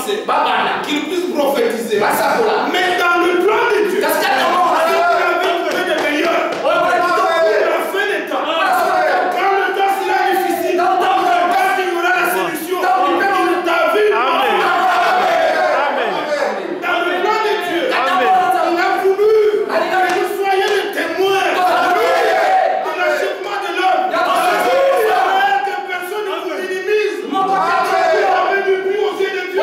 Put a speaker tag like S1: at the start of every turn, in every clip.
S1: commencer, qu'il puisse prophétiser. Mais dans le plan de Dieu, il avait trouvé le meilleur. Pour la fin des temps. Quand le temps sera difficile, quand il y aura la solution, David. Dans le plan de Dieu, il a voulu que vous soyez le témoin de l'achèvement de l'homme. Que personne ne vous minimise. Vous avez du but aux yeux de Dieu.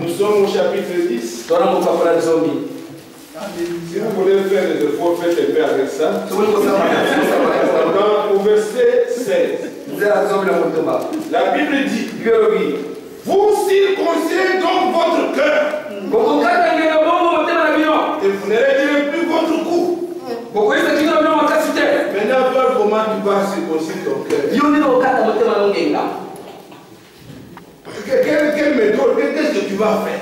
S1: Nous sommes au chapitre 10. Si vous voulez faire des efforts, faites un peu avec ça. Au verset 16. La Bible dit: vous circoncirez donc votre cœur. Et vous ne retirez plus votre cou. Maintenant, comment tu vas circoncire ton cœur? Quelle méthode? Qu'est-ce que tu vas faire?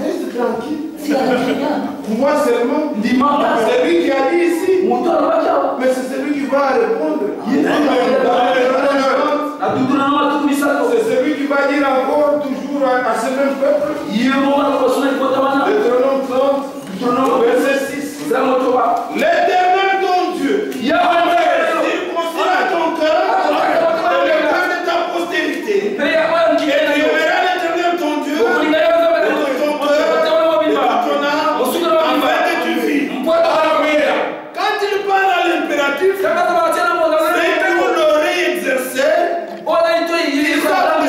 S1: Reste tranquille. Pour moi seulement. C'est lui qui a dit ici. Mais c'est celui qui va répondre. C'est celui qui va dire encore toujours à ce même peuple. Deutéronome 30, verset 6. L'Éternel ton Dieu circoncira ton cœur et le cœur de ta postérité. Et tu aimeras l'Éternel ton Dieu de ton cœur et de ton âme afin que tu vives. Quand il parle à l'impératif, c'est pour l'oreille exercée.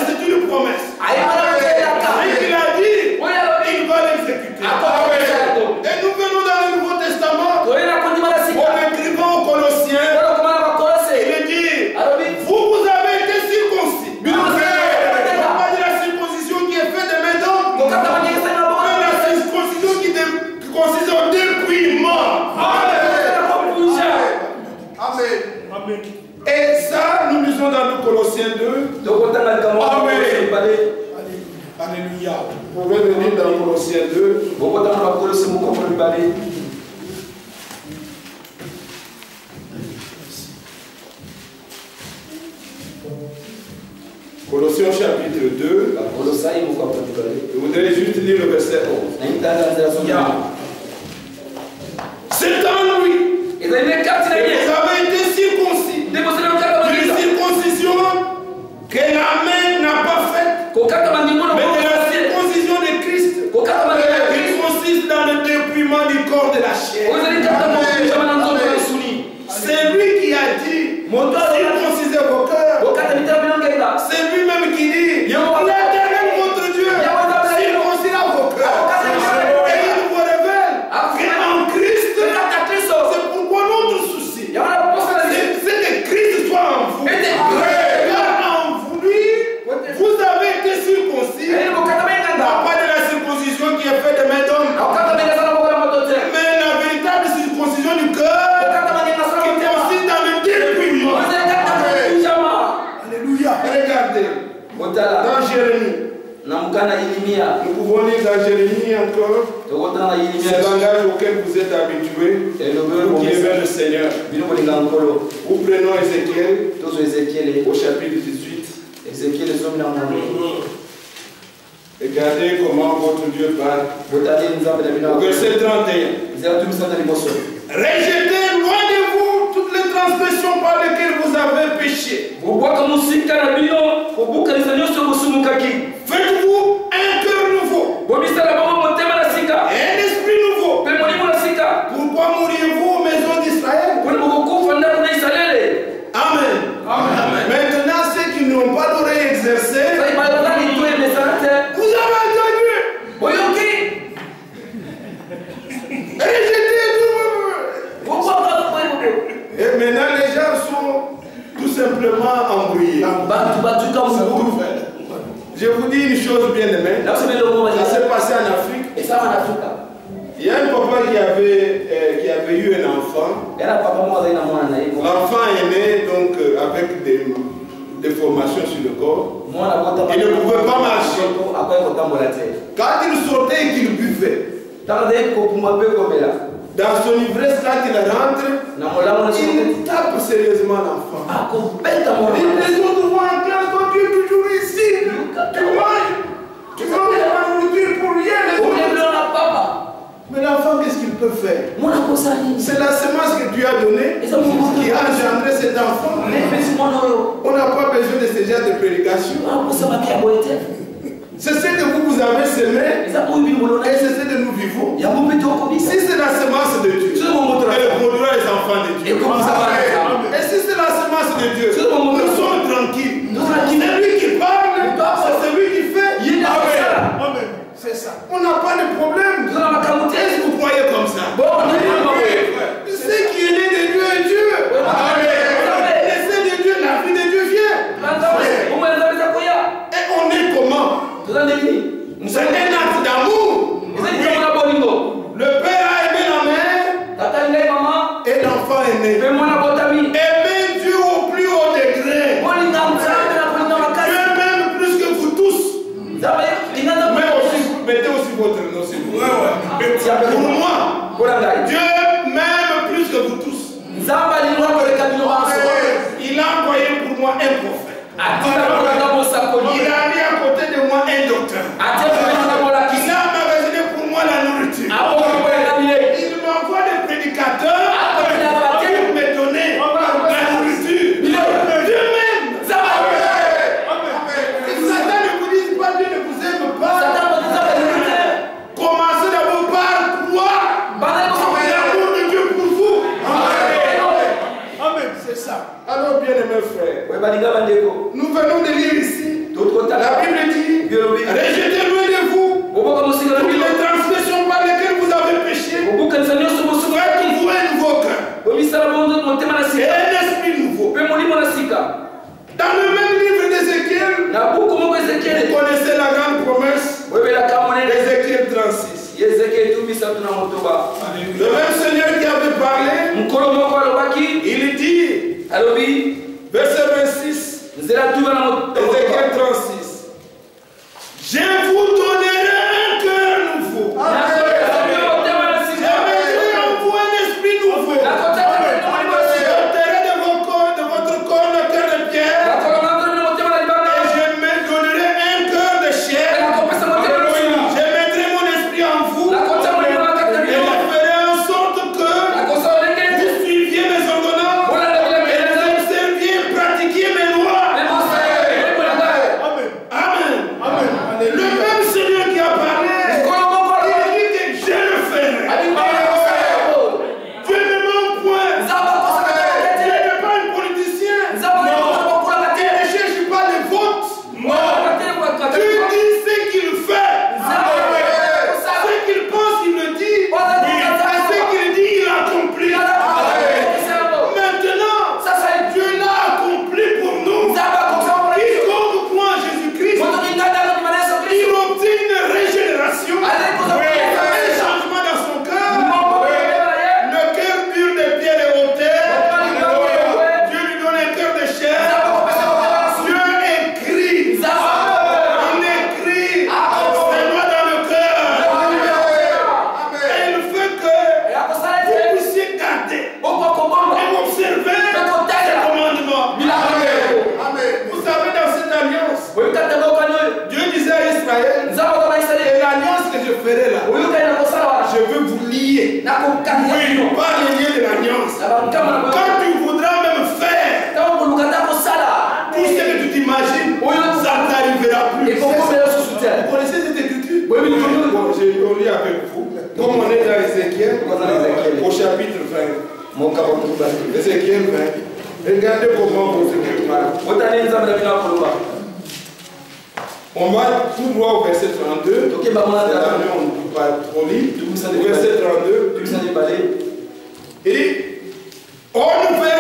S1: C'est une promesse. Il a dit, il va l'exécuter. Et nous venons dans le Nouveau Testament, on écrivant aux Colossiens, il dit, vous avez été circoncis. Pas de la circoncision qui est faite de mes dents, mais la circoncision qui consiste au dépouillement. Amen. Et ça, nous lisons dans le Colossiens 2. Amen. Alléluia. Vous pouvez venir dans Colossiens 2. Colossiens chapitre 2. Je voudrais juste lire le verset 11. C'est en lui. Vous avez été circoncis. Une circoncision que la main n'a pas faite. Mais de la circoncision de Christ. Qui consiste dans le dépouillement du corps de la chair. C'est lui qui a dit, circoncisez vos cœurs. C'est lui-même qui dit, l'Éternel votre Dieu circoncira vos cœurs. Et il vous révèle qu'en Christ, c'est pourquoi notre souci, c'est que Christ soit en vous. Car en lui, vous avez été circoncis, pas de la circoncision qui est faite de main d'homme, mais la véritable circoncision du cœur qui consiste dans le dépouillement. Alléluia. Regardez. Dans Jérémie. Nous pouvons lire dans Jérémie encore. C'est le langage auquel vous êtes habitués. Vous qui aimez le Seigneur. Nous prenons Ézéchiel au chapitre 18. Regardez comment votre Dieu parle. Au verset 31. Rejetez loin de vous toutes les transgressions par lesquelles Et maintenant, les gens sont tout simplement embrouillés. Je vous dis une chose bien aimée. Ça s'est passé en Afrique. Il y a un papa qui avait eu un enfant. L'enfant est né donc avec des déformations sur le corps. Il ne pouvait pas marcher. Quand il sortait et qu'il buvait, dans son ivresse, quand il rentre, il tape sérieusement l'enfant. Les autres vont en classe, toi tu es toujours ici. Tu manges la nourriture pour rien. Mais l'enfant, qu'est-ce qu'il peut faire? C'est la semence que tu as donnée qui a engendré cet enfant. On n'a pas besoin de ce genre de prédication. C'est ce que vous avez semé et c'est ce que nous vivons. Si c'est la semence de Dieu, elle produira les enfants de Dieu. Et si c'est la semence de Dieu, nous sommes tranquilles. C'est lui qui parle, c'est lui qui fait. Amen. C'est ça. On n'a pas de problème. Est-ce que vous croyez comme ça? Ce qui est né de Dieu est Dieu. L'essai de Dieu, la vie de Dieu vient. Et on est comment? C'est un acte d'amour. Le père a aimé la mère et l'enfant est né. Aimez Dieu au plus haut degré. Dieu m'aime plus que vous tous. Mettez aussi votre nom, s'il vous plaît. Pour moi, Dieu m'aime plus que vous tous. Il a envoyé pour moi un prophète. Il a mis à côté de moi un docteur. Il a magasiné pour moi la nourriture. Il m'envoie des prédicateurs pour me donner la nourriture. Dieu m'aime. Satan ne vous dit pas Dieu ne vous aime pas. Commencez d'abord par croire l'amour de Dieu pour vous. Amen. C'est ça. Alors, bien aimés frères, nous venons de lire ici. La Bible dit, rejetez loin de vous toutes les transgressions par lesquelles vous avez péché. Faites-vous un nouveau cœur et un esprit nouveau. Dans le même livre d'Ézéchiel, vous connaissez la grande promesse d'Ézéchiel 36. Le même Seigneur qui avait parlé, il dit, verset 26, Ézéchiel 36, je vous donnerai un cœur nouveau. Je mettrai en vous un esprit nouveau. Je ôterai de votre corps le cœur de pierre. Et je me donnerai un cœur de chair. Je mettrai mon esprit en vous. Et je ferai en sorte que vous suiviez mes ordonnances et vous observiez, pratiquiez mes lois. Amen. Le même Seigneur qui a parlé, il dit que je le ferai. Dieu ne ment point. Dieu n'est pas un politicien. Il ne cherche pas les votes. Dieu dit ce qu'il fait. Ce qu'il pense, il le dit. Et ce qu'il dit, il accomplit. Maintenant, Dieu l'a accompli pour nous. Quiconque croit en Jésus-Christ, il obtient une régénération, un changement dans son cœur. Le cœur dur de pierre et hauteur, Dieu lui donne un cœur de chair. Dieu écrit, il écrit ses lois dans le cœur. Et il fait que vous puissiez garder et observer ses commandements. Vous savez, dans cette alliance, Dieu disait à Israël, et l'alliance que je ferai là, je veux vous lier. Oui, par les liens de l'alliance. Quand tu voudras même faire tout ce que tu t'imagines, ça ne t'arrivera plus. Vous connaissez cette écriture? Bon, je lis avec vous. Comme on est dans Ézéchiel, au chapitre 20. Ézéchiel 20. Regardez comment vous écrivez. On va tout droit au verset 32. On ne peut pas trop lire. Verset 32. Il dit, on nous verra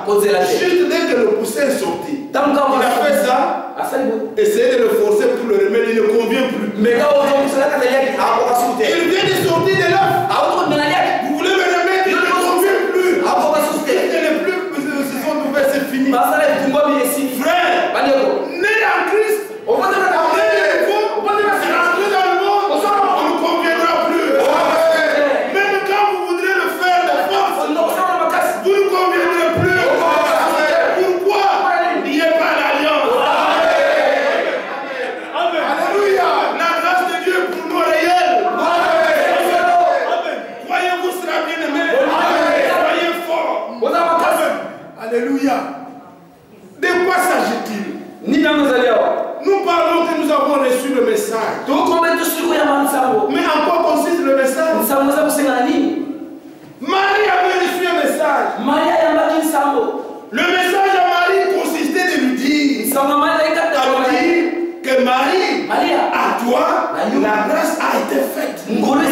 S1: Juste dès que le poussin est sorti, il a fait ça, essayer de le forcer pour le remettre, il ne convient plus. Il vient de sortir de l'œuf. Vous voulez le remettre, il ne convient plus. Ce sont nouvelles, c'est fini. Frère, né en Christ, alléluia. De quoi s'agit-il? Nous parlons que nous avons reçu le message. Mais en quoi consiste le message? Marie avait reçu un message. Le message à Marie consistait de lui dire que Marie, à toi, la grâce a été faite. On la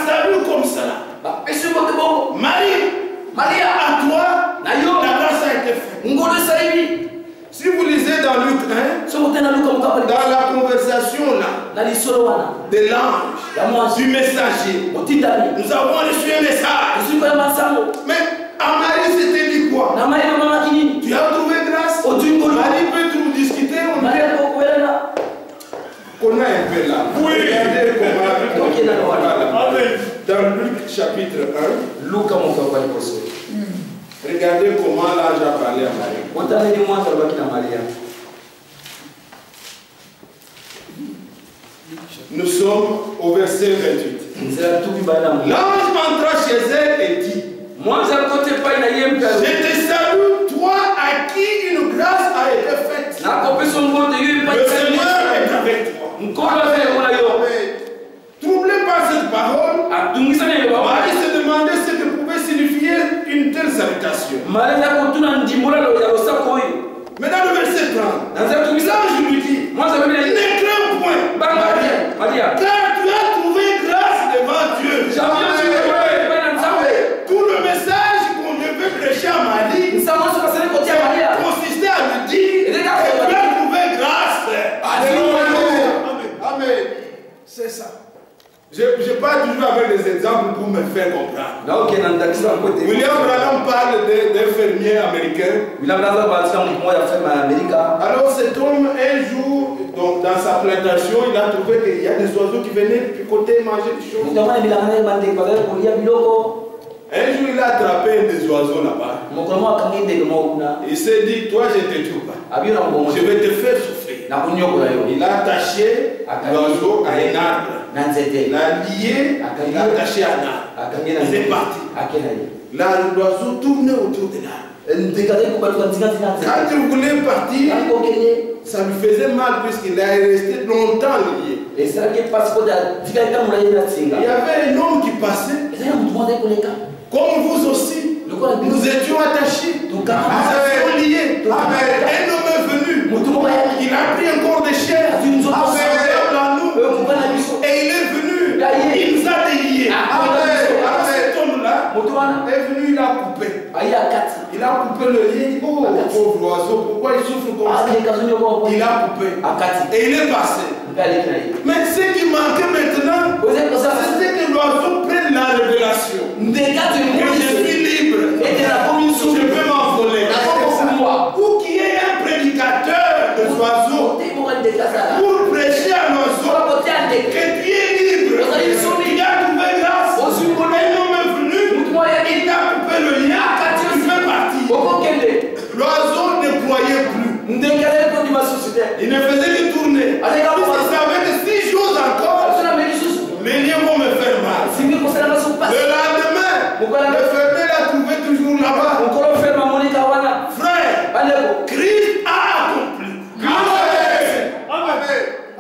S1: salue comme cela. Marie, à toi, la grâce a été faite. Si vous lisez dans Luc 1, dans la conversation là, de l'ange, du messager, nous avons reçu un message. Mais à Marie, c'était dit quoi? Tu as trouvé grâce? Marie peut nous discuter? On a un peu là. Oui. Regardez comment. Dans Luc chapitre 1. Regardez comment l'ange a parlé à Marie. Nous sommes au verset 28. L'ange entra chez elle et dit: je te salue, toi à qui une grâce a été faite. Le Seigneur est avec toi. Troublé par cette parole, Marie se demandait ce que pouvait signifier une telle salutation. Mais dans le verset 30, l'ange lui dit: ne crains point, Marie, car tu as trouvé grâce devant Dieu. Tout le message qu'on devait prêcher à Marie consistait à lui dire que tu as trouvé grâce. Amen. C'est ça. Je parle toujours avec des exemples pour me faire comprendre. William Branham parle d'un fermier américain. Alors cet homme, un jour, donc, dans sa plantation, il a trouvé qu'il y a des oiseaux qui venaient picoter, manger des choses. Un jour, il a attrapé un des oiseaux là-bas. Il s'est dit: toi, je ne te tue pas. Je vais te faire souffrir. Il a attaché l'oiseau à un arbre. Il l'a lié, il l'a attaché à un arbre. Il est parti. Là, l'oiseau tournait autour de l'arbre. Quand il voulait partir, ça lui faisait mal puisqu'il est resté longtemps lié. Il y avait un homme qui passait. Comme vous aussi, nous étions attachés. Nous étions liés. Un homme est venu. Il a pris un corps de chair. Et il est venu. Il nous a déliés. Cet homme-là est venu, il a coupé. Il a coupé le lien. Il dit: oh, pauvre oiseau, pourquoi il souffre comme ça? Il a coupé. Et il est passé. Mais ce qui manquait maintenant, c'était que l'oiseau prenne la révélation. Que je suis libre. Je peux m'envoler. Ou qu'il y ait un prédicateur de oiseaux pour prêcher à l'oiseau que tu es libre. Il a trouvé grâce. Un homme est venu. Il a coupé le lien. Tu fais partie. L'oiseau ne croyait plus. Il ne faisait que tourner. Il savait que 6 jours encore, les liens vont me faire mal. Le lendemain, le fermier l'a trouvé toujours là-bas. Frère, Christ a accompli.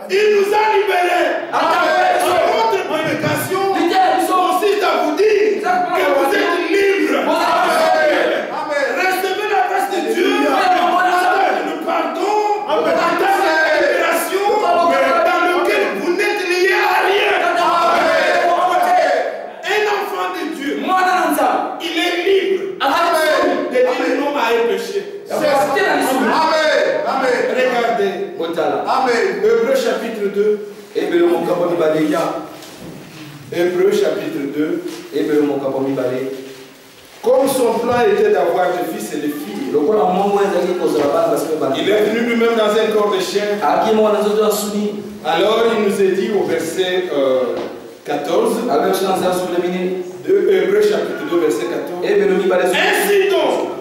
S1: Il nous a libérés. Notre prédication consiste à vous dire que vous êtes libres. Recevez la grâce de Dieu. Le pardon, la libération, dans lequel vous n'êtes lié à rien. Un enfant de Dieu Amen. Hébreux chapitre 2. Hébreux chapitre 2. Comme son plan était d'avoir des fils et des filles, il est venu lui-même dans un corps de chair. Alors il nous est dit au verset 14, Hébreux chapitre 2, verset 14. Ainsi donc,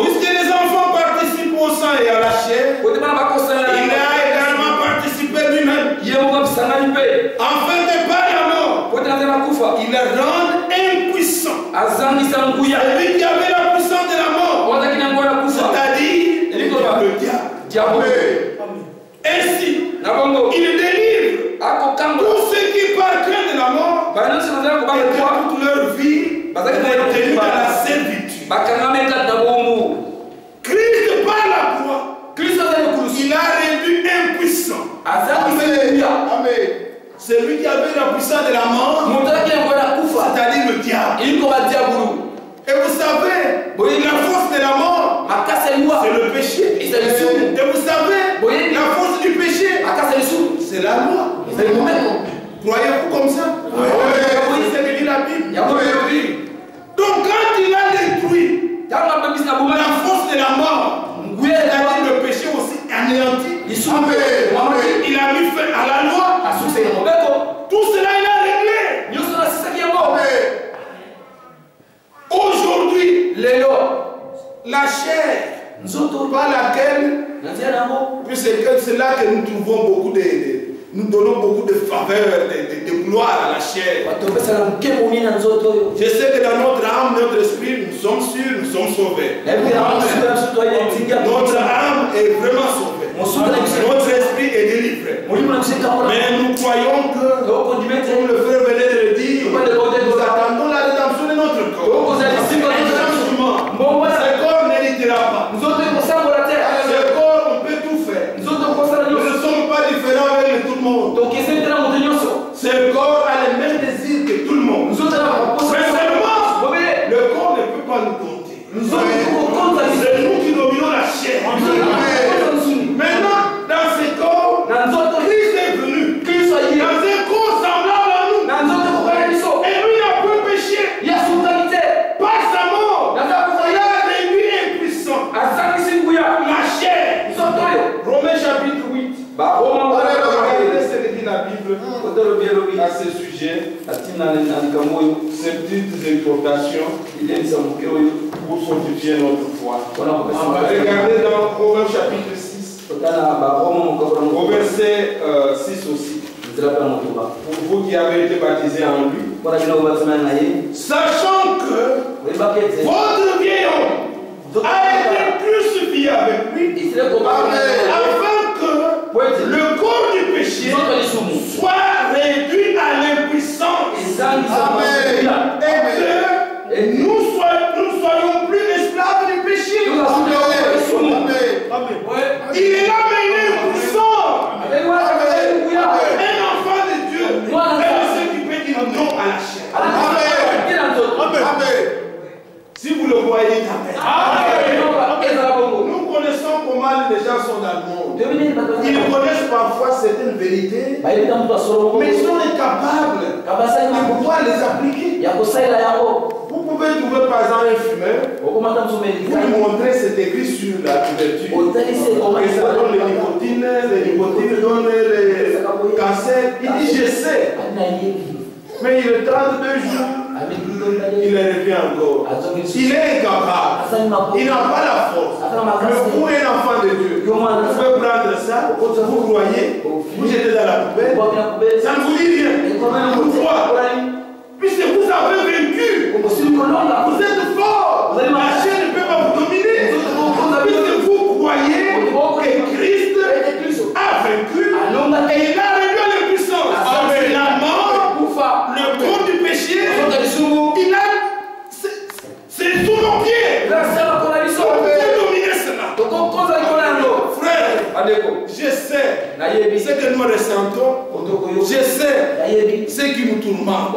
S1: puisque les enfants participent au sang et à la chair, il a également participé lui-même, afin de par la mort, il le rend impuissant. Celui qui avait la puissance de la mort, c'est-à-dire le diable. Ainsi, il délivre tous ceux qui par crainte de la mort et toute leur vie étaient tenus dans la servitude. Christ par la croix, il a rendu impuissant. Amen. Celui qui avait la puissance de la mort, c'est-à-dire le diable. Et vous savez, la force de la mort, c'est le péché. Et vous savez, la force du péché, c'est la loi. Croyez-vous comme ça? Oui. C'est ce que dit la Bible. Donc quand il a détruit la force de la mort, c'est-à-dire le péché aussi anéanti, il a mis fin à la loi. Tout cela il a réglé. Aujourd'hui, la chair par laquelle, puisque c'est là que nous trouvons beaucoup nous donnons beaucoup de faveurs, de gloire à la chair. Je sais que dans notre âme, notre esprit, nous sommes sûrs, nous sommes sauvés. Notre âme est vraiment sauvée. Notre esprit est délivré. Mais nous croyons que, comme le frère venait de le dire, nous attendons la rédemption de notre corps. Ce corps n'héritera pas. Ce corps, on peut tout faire. Nous ne sommes pas différents avec tout le monde. Ce corps a les mêmes désirs que tout le monde. Mais seulement, le corps ne peut pas nous compter. C'est nous qui dominons la chair. Maintenant, dans ce corps, Christ est venu. Dans un corps semblable à nous. Et lui n'a pas péché. Par sa mort, il a réduit impuissant la chair. Romains chapitre 8. Regardez ce que dit la Bible à ce sujet. Ces petites exhortations pour fortifier notre foi. Regardez dans Romains chapitre 6. Au verset 6 aussi. Pour vous qui avez été baptisés en lui, sachant que votre vieil homme a été crucifié avec lui, afin que le corps du péché soit réduit à l'impuissance, et que nous soyons plus esclaves du péché. Il est là, mais il est impuissant. Un enfant de Dieu est celui qui peut dire non à la chair. Amen. Si vous le voyez, nous connaissons comment les gens sont dans le monde. Ils connaissent parfois certaines vérités, mais ils sont incapables de pouvoir les appliquer. Vous pouvez trouver par exemple un fumeur, vous lui montrez cet écrit sur la couverture. Et ça donne les nicotines donnent les cancers. Il dit je sais. Mais il retarde 2 jours. Il revient encore. Il est incapable. Il n'a pas la force. Mais vous, un enfant de Dieu, vous pouvez prendre ça, vous croyez, vous jetez dans la poubelle. Ça ne vous dit rien. Pourquoi? Puisque vous avez vaincu. Vous êtes fort. La chair ne peut pas vous dominer. Puisque vous croyez que Christ a vaincu et il a réduit à l'impuissance. Avec la mort, le corps du péché, c'est sous nos pieds. Vous pouvez dominer cela. Frère, je sais ce que nous ressentons. Je sais ce qui nous tourmente.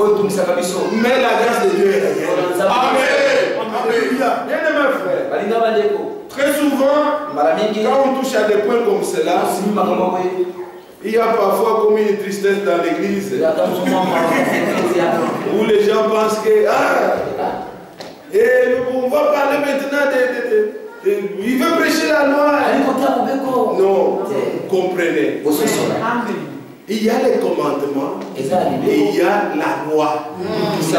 S1: Mais la grâce de Dieu est réelle. Amen. Alléluia. Bien aimé frère. frères. Très souvent, quand on touche à des points comme cela, il y a parfois comme une tristesse dans l'église. Où les gens pensent que et on va parler maintenant il veut prêcher la loi. Non, comprenez. Il y a les commandements et il y a la loi. Si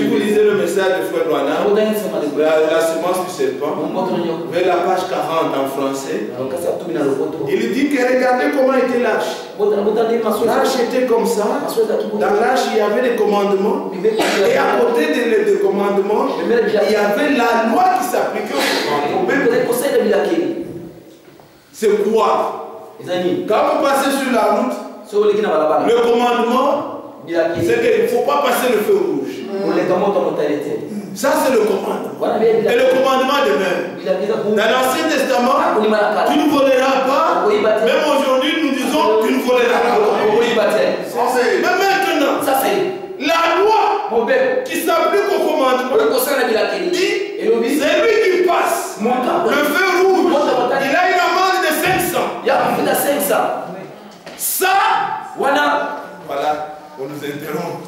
S1: vous lisez le message de Frère Rouana, la semence du serpent, vers la page 40 en français, il dit que regardez comment était l'arche. L'arche était comme ça. Dans l'arche, il y avait les commandements. Et à côté des commandements, il y avait la loi qui s'appliquait aux commandements. C'est quoi? Quand vous passez sur la route, le commandement, c'est qu'il ne faut pas passer le feu rouge. Ça, c'est le commandement. Et le commandement de même. Dans l'Ancien Testament, tu ne voleras pas. Même aujourd'hui, nous disons tu ne voleras pas. Mais maintenant, la loi qui s'applique au commandement dit c'est lui qui passe le feu rouge. Il a une amende de 500. Ça, voilà, on nous interrompt.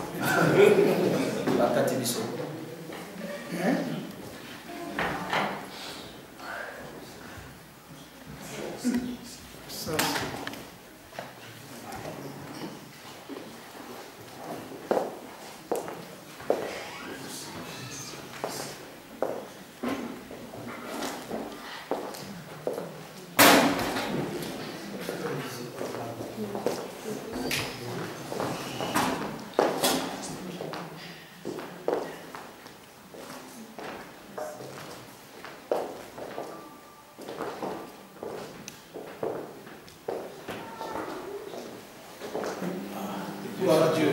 S1: Dieu.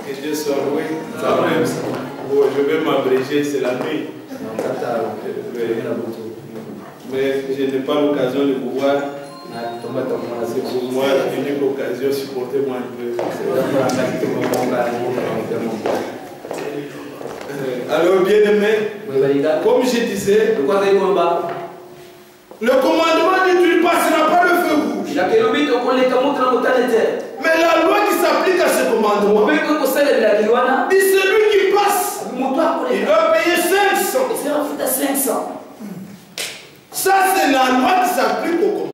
S1: Que Dieu soit loué. Je vais m'abréger, c'est la nuit. Mais je n'ai pas l'occasion de vous voir. C'est pour moi l'unique occasion, supportez-moi un peu. Alors, bien aimé, comme je disais, le commandement dit tu ne passeras pas le feu rouge. Mais la loi qui s'applique à ce commandement dit celui qui passe, il doit payer 500. Ça, c'est la loi qui s'applique au commandement.